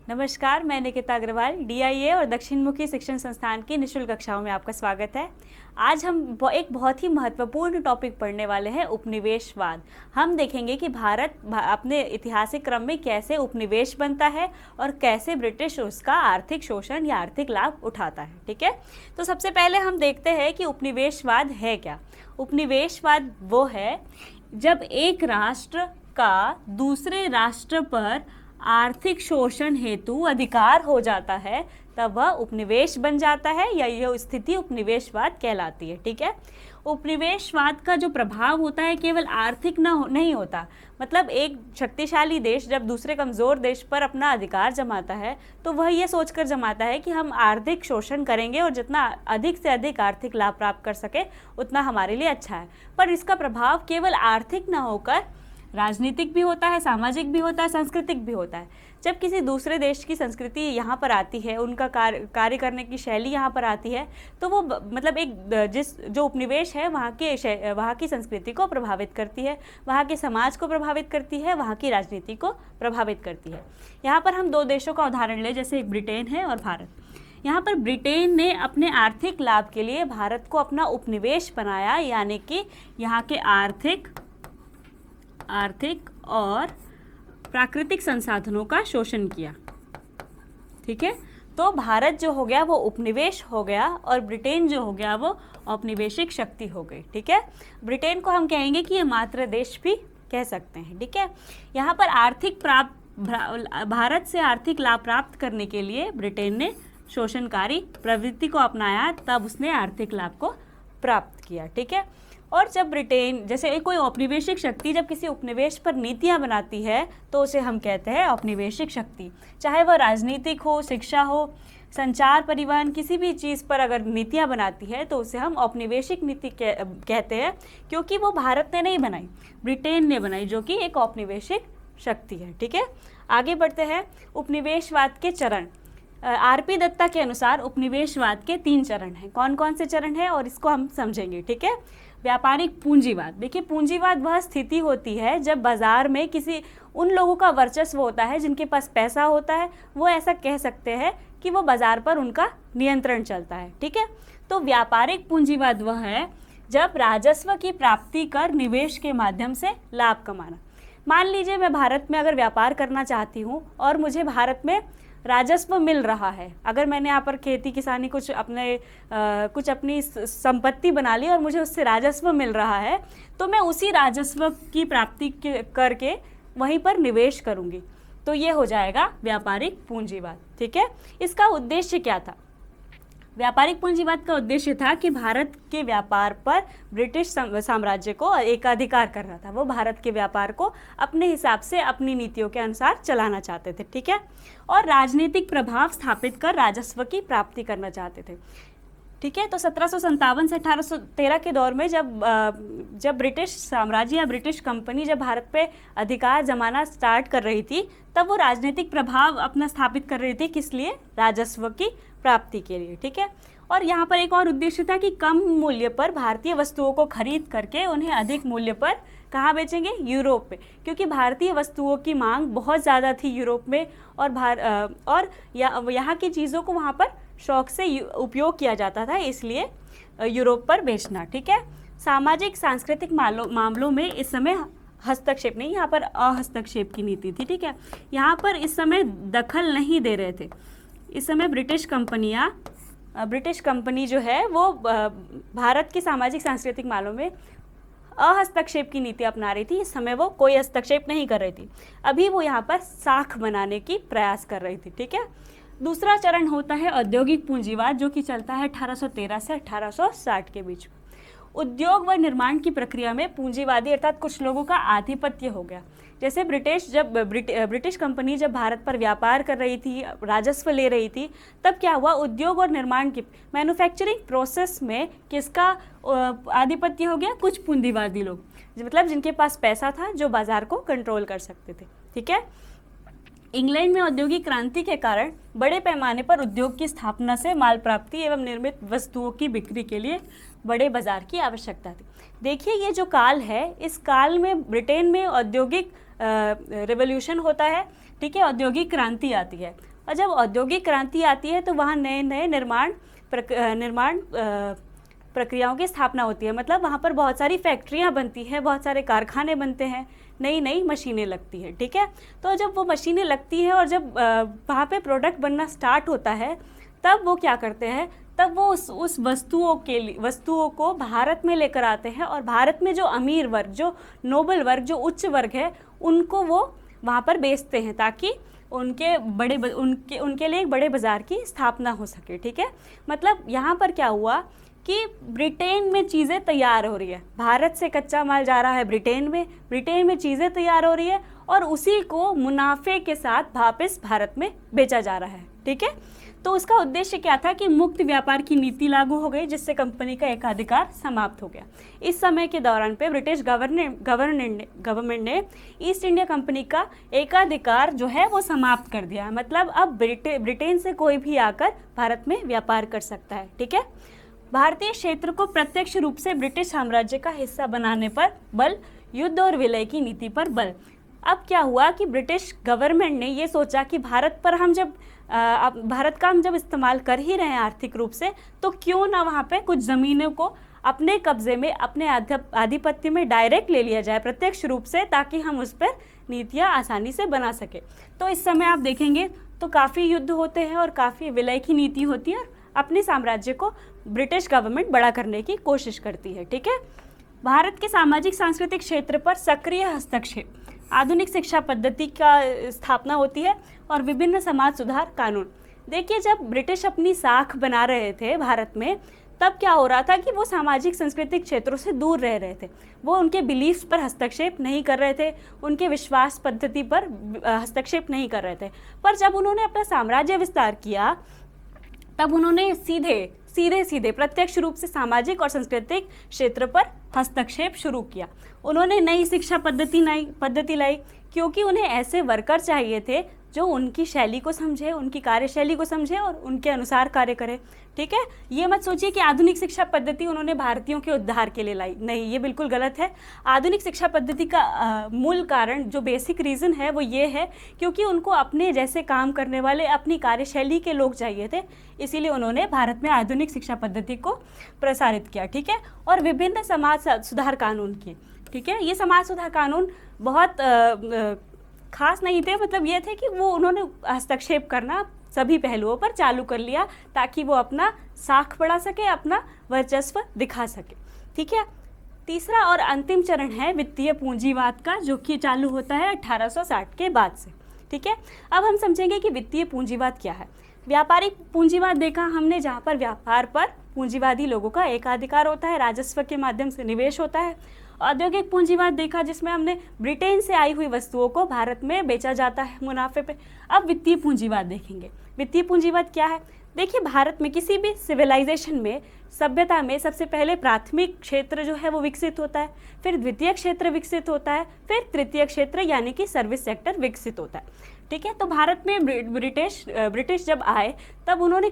नमस्कार, मैं निकिता अग्रवाल डीआईए और दक्षिण मुखी शिक्षण संस्थान की निःशुल्क कक्षाओं में आपका स्वागत है। आज हम एक बहुत ही महत्वपूर्ण टॉपिक पढ़ने वाले हैं, उपनिवेशवाद। हम देखेंगे कि भारत अपने ऐतिहासिक क्रम में कैसे उपनिवेश बनता है और कैसे ब्रिटिश उसका आर्थिक शोषण या आर्थिक लाभ उठाता है। ठीक है, तो सबसे पहले हम देखते हैं कि उपनिवेशवाद है क्या। उपनिवेशवाद वो है जब एक राष्ट्र का दूसरे राष्ट्र पर आर्थिक शोषण हेतु अधिकार हो जाता है, तब वह उपनिवेश बन जाता है या यह स्थिति उपनिवेशवाद कहलाती है। ठीक है, उपनिवेशवाद का जो प्रभाव होता है केवल आर्थिक नहीं होता। मतलब एक शक्तिशाली देश जब दूसरे कमज़ोर देश पर अपना अधिकार जमाता है तो वह यह सोचकर जमाता है कि हम आर्थिक शोषण करेंगे और जितना अधिक से अधिक आर्थिक लाभ प्राप्त कर सके उतना हमारे लिए अच्छा है। पर इसका प्रभाव केवल आर्थिक न होकर राजनीतिक भी होता है, सामाजिक भी होता है, सांस्कृतिक भी होता है। जब किसी दूसरे देश की संस्कृति यहाँ पर आती है, उनका कार्य करने की शैली यहाँ पर आती है, तो वो मतलब जो उपनिवेश है वहाँ की संस्कृति को प्रभावित करती है, वहाँ के समाज को प्रभावित करती है, वहाँ की राजनीति को प्रभावित करती है। यहाँ पर हम दो देशों का उदाहरण लें, जैसे एक ब्रिटेन है और भारत। यहाँ पर ब्रिटेन ने अपने आर्थिक लाभ के लिए भारत को अपना उपनिवेश बनाया, यानी कि यहाँ के आर्थिक और प्राकृतिक संसाधनों का शोषण किया। ठीक है, तो भारत जो हो गया वो उपनिवेश हो गया और ब्रिटेन जो हो गया वो औपनिवेशिक शक्ति हो गई। ठीक है, ब्रिटेन को हम कहेंगे कि ये मातृ देश भी कह सकते हैं। ठीक है, यहाँ पर भारत से आर्थिक लाभ प्राप्त करने के लिए ब्रिटेन ने शोषणकारी प्रवृत्ति को अपनाया, तब उसने आर्थिक लाभ को प्राप्त किया। ठीक है, और जब ब्रिटेन जैसे कोई औपनिवेशिक शक्ति जब किसी उपनिवेश पर नीतियां बनाती है तो उसे हम कहते हैं औपनिवेशिक शक्ति। चाहे वह राजनीतिक हो, शिक्षा हो, संचार, परिवहन, किसी भी चीज़ पर अगर नीतियां बनाती है तो उसे हम औपनिवेशिक नीति कहते हैं, क्योंकि वो भारत ने नहीं बनाई, ब्रिटेन ने बनाई, जो कि एक औपनिवेशिक शक्ति है। ठीक है, आगे बढ़ते हैं। उपनिवेशवाद के चरण। आरपी दत्ता के अनुसार उपनिवेशवाद के 3 चरण हैं। कौन कौन से चरण हैं और इसको हम समझेंगे। ठीक है, व्यापारिक पूंजीवाद। देखिए, पूंजीवाद वह स्थिति होती है जब बाजार में किसी उन लोगों का वर्चस्व होता है जिनके पास पैसा होता है, वो ऐसा कह सकते हैं कि वो बाजार पर उनका नियंत्रण चलता है। ठीक है, तो व्यापारिक पूंजीवाद वह है जब राजस्व की प्राप्ति कर निवेश के माध्यम से लाभ कमाना। मान लीजिए मैं भारत में अगर व्यापार करना चाहती हूँ और मुझे भारत में राजस्व मिल रहा है। अगर मैंने यहाँ पर खेती किसानी कुछ अपनी संपत्ति बना ली और मुझे उससे राजस्व मिल रहा है, तो मैं उसी राजस्व की प्राप्ति करके वहीं पर निवेश करूँगी। तो ये हो जाएगा व्यापारिक पूंजीवाद। ठीक है, इसका उद्देश्य क्या था? व्यापारिक पूंजीवाद का उद्देश्य था कि भारत के व्यापार पर ब्रिटिश साम्राज्य को एकाधिकार करना था। वो भारत के व्यापार को अपने हिसाब से अपनी नीतियों के अनुसार चलाना चाहते थे। ठीक है, और राजनीतिक प्रभाव स्थापित कर राजस्व की प्राप्ति करना चाहते थे। ठीक है, तो 1757 से 1813 के दौर में जब ब्रिटिश साम्राज्य या ब्रिटिश कंपनी जब भारत पे अधिकार जमाना स्टार्ट कर रही थी, तब वो राजनीतिक प्रभाव अपना स्थापित कर रही थी। किस लिए? राजस्व की प्राप्ति के लिए। ठीक है, और यहाँ पर एक और उद्देश्य था कि कम मूल्य पर भारतीय वस्तुओं को खरीद करके उन्हें अधिक मूल्य पर कहाँ बेचेंगे? यूरोप में, क्योंकि भारतीय वस्तुओं की मांग बहुत ज़्यादा थी यूरोप में, और यहाँ की चीज़ों को वहाँ पर शौक से उपयोग किया जाता था, इसलिए यूरोप पर बेचना। ठीक है, सामाजिक सांस्कृतिक मामलों में इस समय हस्तक्षेप नहीं, यहाँ पर अहस्तक्षेप की नीति थी। ठीक है, यहाँ पर इस समय दखल नहीं दे रहे थे। इस समय ब्रिटिश कंपनी जो है वो भारत की सामाजिक सांस्कृतिक मामलों में अहस्तक्षेप की नीति अपना रही थी। इस समय वो कोई हस्तक्षेप नहीं कर रही थी, अभी वो यहाँ पर साख बनाने की प्रयास कर रही थी। ठीक है, दूसरा चरण होता है औद्योगिक पूंजीवाद, जो कि चलता है 1813 से 1860 के बीच। उद्योग व निर्माण की प्रक्रिया में पूंजीवादी अर्थात कुछ लोगों का आधिपत्य हो गया। जैसे ब्रिटिश कंपनी जब भारत पर व्यापार कर रही थी, राजस्व ले रही थी, तब क्या हुआ? उद्योग और निर्माण की मैन्युफैक्चरिंग प्रोसेस में किसका आधिपत्य हो गया? कुछ पूंजीवादी लोग, मतलब जिनके पास पैसा था, जो बाजार को कंट्रोल कर सकते थे। ठीक है, इंग्लैंड में औद्योगिक क्रांति के कारण बड़े पैमाने पर उद्योग की स्थापना से माल प्राप्ति एवं निर्मित वस्तुओं की बिक्री के लिए बड़े बाजार की आवश्यकता थी। देखिए, ये जो काल है, इस काल में ब्रिटेन में औद्योगिक रिवॉल्यूशन होता है। ठीक है, औद्योगिक क्रांति आती है। और जब औद्योगिक क्रांति आती है तो वहाँ नए नए निर्माण प्रक्रियाओं की स्थापना होती है। मतलब वहाँ पर बहुत सारी फैक्ट्रियाँ बनती हैं, बहुत सारे कारखाने बनते हैं, नई नई मशीनें लगती हैं, ठीक है। तो जब वो मशीनें लगती हैं और जब वहाँ पे प्रोडक्ट बनना स्टार्ट होता है, तब वो क्या करते हैं, तब वो उस वस्तुओं को भारत में लेकर आते हैं और भारत में जो अमीर वर्ग, जो नोबल वर्ग, जो उच्च वर्ग है, उनको वो वहाँ पर बेचते हैं ताकि उनके लिए एक बड़े बाज़ार की स्थापना हो सके, ठीक है। मतलब यहाँ पर क्या हुआ कि ब्रिटेन में चीज़ें तैयार हो रही है, भारत से कच्चा माल जा रहा है ब्रिटेन में चीज़ें तैयार हो रही है और उसी को मुनाफे के साथ वापस भारत में बेचा जा रहा है, ठीक है। तो उसका उद्देश्य क्या था कि मुक्त व्यापार की नीति लागू हो गई, जिससे कंपनी का एकाधिकार समाप्त हो गया। इस समय के दौरान पे ब्रिटिश गवर्नमेंट ने ईस्ट इंडिया कंपनी का एकाधिकार जो है वो समाप्त कर दिया। मतलब अब ब्रिटेन से कोई भी आकर भारत में व्यापार कर सकता है, ठीक है। भारतीय क्षेत्र को प्रत्यक्ष रूप से ब्रिटिश साम्राज्य का हिस्सा बनाने पर बल, युद्ध और विलय की नीति पर बल। अब क्या हुआ कि ब्रिटिश गवर्नमेंट ने ये सोचा कि भारत का हम जब इस्तेमाल कर ही रहे हैं आर्थिक रूप से, तो क्यों ना वहाँ पे कुछ ज़मीनों को अपने कब्जे में, अपने आधिपत्य में डायरेक्ट ले लिया जाए प्रत्यक्ष रूप से, ताकि हम उस पर नीतियाँ आसानी से बना सके। तो इस समय आप देखेंगे तो काफ़ी युद्ध होते हैं और काफ़ी विलय की नीति होती है और अपने साम्राज्य को ब्रिटिश गवर्नमेंट बड़ा करने की कोशिश करती है, ठीक है। भारत के सामाजिक सांस्कृतिक क्षेत्र पर सक्रिय हस्तक्षेप, आधुनिक शिक्षा पद्धति का स्थापना होती है और विभिन्न समाज सुधार कानून। देखिए, जब ब्रिटिश अपनी साख बना रहे थे भारत में, तब क्या हो रहा था कि वो सामाजिक सांस्कृतिक क्षेत्रों से दूर रह रहे थे। वो उनके बिलीफ्स पर हस्तक्षेप नहीं कर रहे थे, उनके विश्वास पद्धति पर हस्तक्षेप नहीं कर रहे थे। पर जब उन्होंने अपना साम्राज्य विस्तार किया, तब उन्होंने सीधे प्रत्यक्ष रूप से सामाजिक और सांस्कृतिक क्षेत्र पर हस्तक्षेप शुरू किया। उन्होंने नई शिक्षा पद्धति लाई, क्योंकि उन्हें ऐसे वर्कर चाहिए थे जो उनकी शैली को समझे, उनकी कार्यशैली को समझे और उनके अनुसार कार्य करे, ठीक है। ये मत सोचिए कि आधुनिक शिक्षा पद्धति उन्होंने भारतीयों के उद्धार के लिए लाई, नहीं, ये बिल्कुल गलत है। आधुनिक शिक्षा पद्धति का मूल कारण, जो बेसिक रीज़न है, वो ये है क्योंकि उनको अपने जैसे काम करने वाले, अपनी कार्यशैली के लोग चाहिए थे, इसीलिए उन्होंने भारत में आधुनिक शिक्षा पद्धति को प्रसारित किया, ठीक है। और विभिन्न समाज सुधार कानून किए, ठीक है। ये समाज सुधार कानून बहुत खास नहीं थे, मतलब ये थे कि वो उन्होंने हस्तक्षेप करना सभी पहलुओं पर चालू कर लिया ताकि वो अपना साख बढ़ा सके, अपना वर्चस्व दिखा सके, ठीक है। तीसरा और अंतिम चरण है वित्तीय पूंजीवाद का, जो कि चालू होता है 1860 के बाद से, ठीक है। अब हम समझेंगे कि वित्तीय पूंजीवाद क्या है। व्यापारिक पूंजीवाद देखा हमने, जहाँ पर व्यापार पर पूंजीवादी लोगों का एकाधिकार होता है, राजस्व के माध्यम से निवेश होता है। औद्योगिक पूंजीवाद देखा, जिसमें हमने ब्रिटेन से आई हुई वस्तुओं को भारत में बेचा जाता है मुनाफे पे। अब वित्तीय पूंजीवाद देखेंगे। वित्तीय पूंजीवाद क्या है? देखिए, भारत में किसी भी सिविलाइजेशन में, सभ्यता में सबसे पहले प्राथमिक क्षेत्र जो है वो विकसित होता है, फिर द्वितीय क्षेत्र विकसित होता है, फिर तृतीय क्षेत्र यानी कि सर्विस सेक्टर विकसित होता है, ठीक है। तो भारत में ब्रिटिश जब आए, तब उन्होंने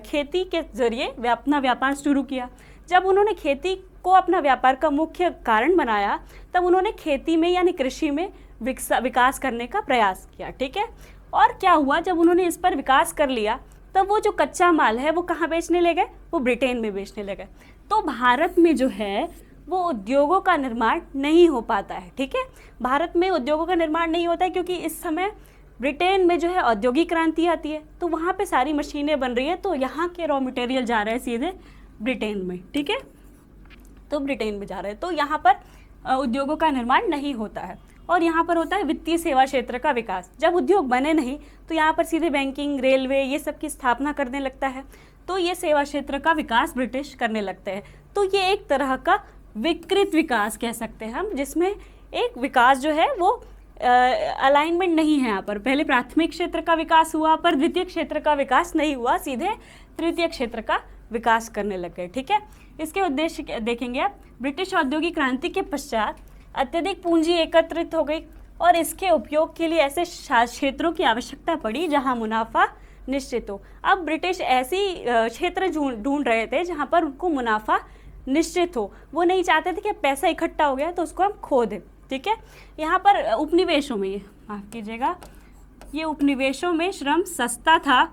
खेती के जरिए अपना व्यापार शुरू किया। जब उन्होंने खेती को अपना व्यापार का मुख्य कारण बनाया, तब उन्होंने खेती में यानी कृषि में विकास करने का प्रयास किया, ठीक है। और क्या हुआ, जब उन्होंने इस पर विकास कर लिया, तब वो जो कच्चा माल है वो कहाँ बेचने लगे? वो ब्रिटेन में बेचने लगे। तो भारत में जो है वो उद्योगों का निर्माण नहीं हो पाता है, ठीक है। भारत में उद्योगों का निर्माण नहीं होता है क्योंकि इस समय ब्रिटेन में जो है औद्योगिक क्रांति आती है, तो वहाँ पे सारी मशीनें बन रही है, तो यहाँ के रॉ मटेरियल जा रहे हैं सीधे ब्रिटेन में, ठीक है। तो ब्रिटेन में जा रहे हैं, तो यहाँ पर उद्योगों का निर्माण नहीं होता है। और यहाँ पर होता है वित्तीय सेवा क्षेत्र का विकास। जब उद्योग बने नहीं, तो यहाँ पर सीधे बैंकिंग, रेलवे, ये सब की स्थापना करने लगता है, तो ये सेवा क्षेत्र का विकास ब्रिटिश करने लगते हैं। तो ये एक तरह का विकृत विकास कह सकते हैं हम, जिसमें एक विकास जो है वो अलाइनमेंट नहीं है। यहाँ पर पहले प्राथमिक क्षेत्र का विकास हुआ, पर द्वितीय क्षेत्र का विकास नहीं हुआ, सीधे तृतीय क्षेत्र का विकास करने लग गए, ठीक है। इसके उद्देश्य देखेंगे आप। ब्रिटिश औद्योगिक क्रांति के पश्चात अत्यधिक पूंजी एकत्रित हो गई और इसके उपयोग के लिए ऐसे क्षेत्रों की आवश्यकता पड़ी जहां मुनाफा निश्चित हो। अब ब्रिटिश ऐसी क्षेत्र ढूंढ रहे थे जहां पर उनको मुनाफा निश्चित हो। वो नहीं चाहते थे कि पैसा इकट्ठा हो गया तो उसको हम खो दें, ठीक है। यहाँ पर उपनिवेशों में, माफ़ कीजिएगा, ये उपनिवेशों में श्रम सस्ता था,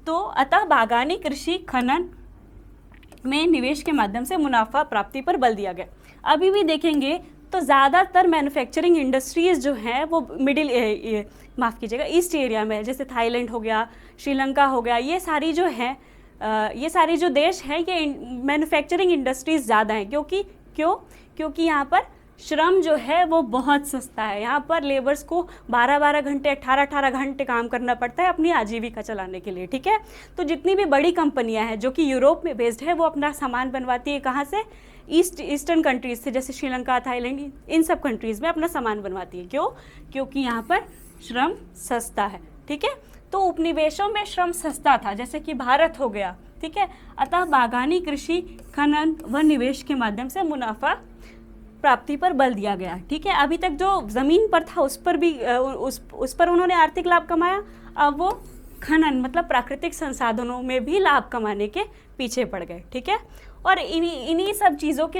तो अतः बागानी कृषि खनन में निवेश के माध्यम से मुनाफा प्राप्ति पर बल दिया गया। अभी भी देखेंगे तो ज़्यादातर मैन्युफैक्चरिंग इंडस्ट्रीज़ जो हैं वो माफ़ कीजिएगा ईस्ट एरिया में है, जैसे थाईलैंड हो गया, श्रीलंका हो गया, ये सारी जो हैं ये सारी जो देश हैं ये मैन्युफैक्चरिंग इंडस्ट्रीज़ ज़्यादा हैं। क्योंकि यहाँ पर श्रम जो है वो बहुत सस्ता है। यहाँ पर लेबर्स को 12-12 घंटे 18-18 घंटे काम करना पड़ता है अपनी आजीविका चलाने के लिए, ठीक है। तो जितनी भी बड़ी कंपनियाँ हैं जो कि यूरोप में बेस्ड है वो अपना सामान बनवाती है कहाँ से, ईस्टर्न कंट्रीज से, जैसे श्रीलंका, थाईलैंड, इन सब कंट्रीज़ में अपना सामान बनवाती है। क्यों? क्योंकि यहाँ पर श्रम सस्ता है, ठीक है। तो उपनिवेशों में श्रम सस्ता था, जैसे कि भारत हो गया, ठीक है। अतः बागानी कृषि खनन व निवेश के माध्यम से मुनाफा प्राप्ति पर बल दिया गया, ठीक है। अभी तक जो ज़मीन पर था उस पर भी उस पर उन्होंने आर्थिक लाभ कमाया, अब वो खनन मतलब प्राकृतिक संसाधनों में भी लाभ कमाने के पीछे पड़ गए, ठीक है। और इन्हीं सब चीज़ों के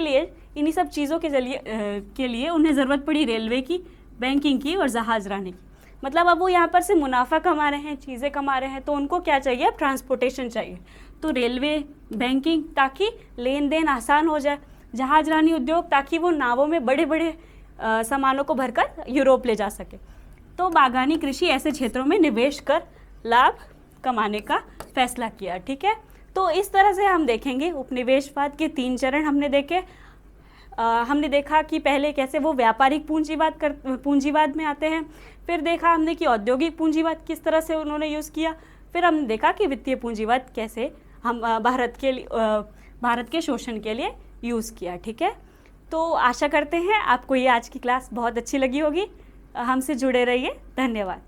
लिए उन्हें ज़रूरत पड़ी रेलवे की, बैंकिंग की और जहाज़रानी की। मतलब अब वो यहाँ पर से मुनाफा कमा रहे हैं, चीज़ें कमा रहे हैं, तो उनको क्या चाहिए, अब ट्रांसपोर्टेशन चाहिए। तो रेलवे, बैंकिंग ताकि लेन देन आसान हो जाए, जहाज़रानी उद्योग ताकि वो नावों में बड़े बड़े सामानों को भरकर यूरोप ले जा सके। तो बागानी कृषि ऐसे क्षेत्रों में निवेश कर लाभ कमाने का फैसला किया, ठीक है। तो इस तरह से हम देखेंगे उपनिवेशवाद के 3 चरण हमने देखे। हमने देखा कि पहले कैसे वो व्यापारिक पूंजीवाद में आते हैं, फिर देखा हमने कि औद्योगिक पूंजीवाद किस तरह से उन्होंने यूज़ किया, फिर हमने देखा कि वित्तीय पूंजीवाद कैसे हम भारत के शोषण के लिए यूज़ किया, ठीक है। तो आशा करते हैं आपको ये आज की क्लास बहुत अच्छी लगी होगी। हमसे जुड़े रहिए। धन्यवाद।